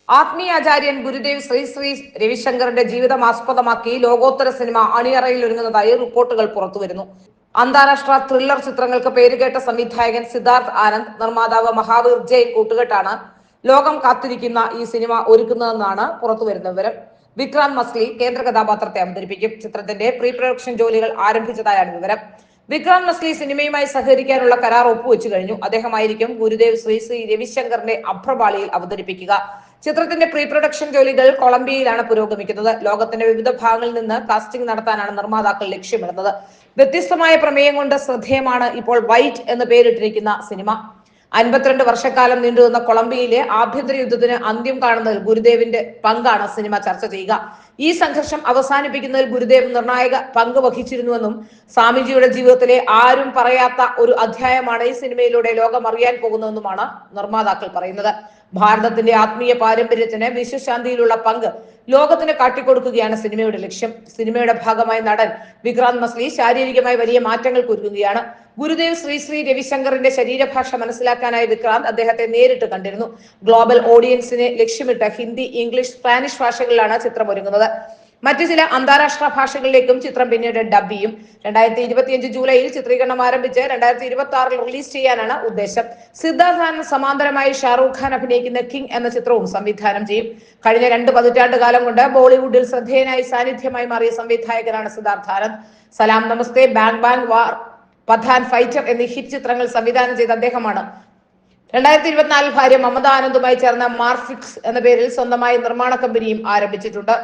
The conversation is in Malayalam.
ആത്മീയാചാര്യൻ ഗുരുദേവ് ശ്രീ ശ്രീ രവിശങ്കറിന്റെ ജീവിതം ആസ്പദമാക്കി ലോകോത്തര സിനിമ അണിയറയിൽ ഒരുങ്ങുന്നതായി റിപ്പോർട്ടുകൾ പുറത്തുവരുന്നു. അന്താരാഷ്ട്ര ത്രില്ലർ ചിത്രങ്ങൾക്ക് പേരുകേട്ട സംവിധായകൻ സിദ്ധാർത്ഥ് ആനന്ദ്, നിർമ്മാതാവ് മഹാവീർ ജെയിൻ കൂട്ടുകെട്ടാണ് ലോകം കാത്തിരിക്കുന്ന ഈ സിനിമ ഒരുക്കുന്നതെന്നാണ് പുറത്തുവരുന്ന വിവരം. വിക്രാന്ത് മസ്ലി കേന്ദ്ര കഥാപാത്രത്തെ അവതരിപ്പിക്കും. ചിത്രത്തിന്റെ പ്രീ പ്രൊഡക്ഷൻ ജോലികൾ ആരംഭിച്ചതായാണ് വിവരം. വിക്രാന്ത് മസ്ലി സിനിമയുമായി സഹകരിക്കാനുള്ള കരാർ ഒപ്പുവെച്ചു കഴിഞ്ഞു. അദ്ദേഹമായിരിക്കും ഗുരുദേവ് ശ്രീ ശ്രീ രവിശങ്കറിന്റെ അഭ്രപാളിയിൽ അവതരിപ്പിക്കുക. ചിത്രത്തിന്റെ പ്രീ പ്രൊഡക്ഷൻ ജോലികൾ കൊളംബിയയിലാണ് പുരോഗമിക്കുന്നത്. ലോകത്തിന്റെ വിവിധ ഭാഗങ്ങളിൽ നിന്ന് കാസ്റ്റിംഗ് നടത്താനാണ് നിർമ്മാതാക്കൾ ലക്ഷ്യമിടുന്നത്. വ്യത്യസ്തമായ പ്രമേയം കൊണ്ട് ശ്രദ്ധേയമാണ് ഇപ്പോൾ വൈറ്റ് എന്ന് പേരിട്ടിരിക്കുന്ന സിനിമ. 52 വർഷക്കാലം നീണ്ടുനിന്ന കൊളംബിയയിലെ ആഭ്യന്തര യുദ്ധത്തിന് അന്ത്യം കാണുന്നതിൽ ഗുരുദേവിന്റെ പങ്കാണ് സിനിമ ചർച്ച ചെയ്യുക. ഈ സംഘർഷം അവസാനിപ്പിക്കുന്നതിൽ ഗുരുദേവ് നിർണായക പങ്ക് വഹിച്ചിരുന്നുവെന്നും സ്വാമിജിയുടെ ജീവിതത്തിലെ ആരും പറയാത്ത ഒരു അധ്യായമാണ് ഈ സിനിമയിലൂടെ ലോകം അറിയാൻ പോകുന്നതെന്നുമാണ് നിർമ്മാതാക്കൾ പറയുന്നത്. ഭാരതത്തിന്റെ ആത്മീയ പാരമ്പര്യത്തിന് വിശ്വശാന്തിയിലുള്ള പങ്ക് ലോകത്തിന് കാട്ടിക്കൊടുക്കുകയാണ് സിനിമയുടെ ലക്ഷ്യം. സിനിമയുടെ ഭാഗമായി നടൻ വിക്രാന്ത് മസ്ലി ശാരീരികമായി വലിയ മാറ്റങ്ങൾക്ക് ഒരുങ്ങുകയാണ്. ഗുരുദേവ് ശ്രീ ശ്രീ രവിശങ്കറിന്റെ ശരീരഭാഷ മനസ്സിലാക്കാനായി വിക്രാന്ത് അദ്ദേഹത്തെ നേരിട്ട് കണ്ടിരുന്നു. ഗ്ലോബൽ ഓഡിയൻസിനെ ലക്ഷ്യമിട്ട് ഹിന്ദി, ഇംഗ്ലീഷ്, സ്പാനിഷ് ഭാഷകളിലാണ് ചിത്രം ഒരുങ്ങുന്നത്. മറ്റു ചില അന്താരാഷ്ട്ര ഭാഷകളിലേക്കും ചിത്രം പിന്നീട് ഡബ് ചെയ്യും. 2025 ജൂലൈയിൽ ചിത്രീകരണം ആരംഭിച്ച് 2026 റിലീസ് ചെയ്യാനാണ് ഉദ്ദേശം. സിദ്ധാർത്ഥ് ആനന്ദ് സമാന്തരമായി ഷാറൂഖ് ഖാൻ അഭിനയിക്കുന്ന കിങ് എന്ന ചിത്രവും സംവിധാനം ചെയ്യും. കഴിഞ്ഞ 2 പതിറ്റാണ്ട് കാലം കൊണ്ട് ബോളിവുഡിൽ ശ്രദ്ധേയനായി സാന്നിധ്യമായി മാറിയ സംവിധായകനാണ് സിദ്ധാർത്ഥ് ആനന്ദ്. സലാം നമസ്തേ, ബാങ് ബാങ് വാർ, പഠാൻ, ഫൈറ്റർ എന്നീ ഹിറ്റ് ചിത്രങ്ങൾ സംവിധാനം ചെയ്ത അദ്ദേഹമാണ് 2024 ഭാര്യ മമത ആനന്ദുമായി ചേർന്ന മാർഫിക്സ് എന്ന പേരിൽ സ്വന്തമായി നിർമ്മാണ കമ്പനിയും ആരംഭിച്ചിട്ടുണ്ട്.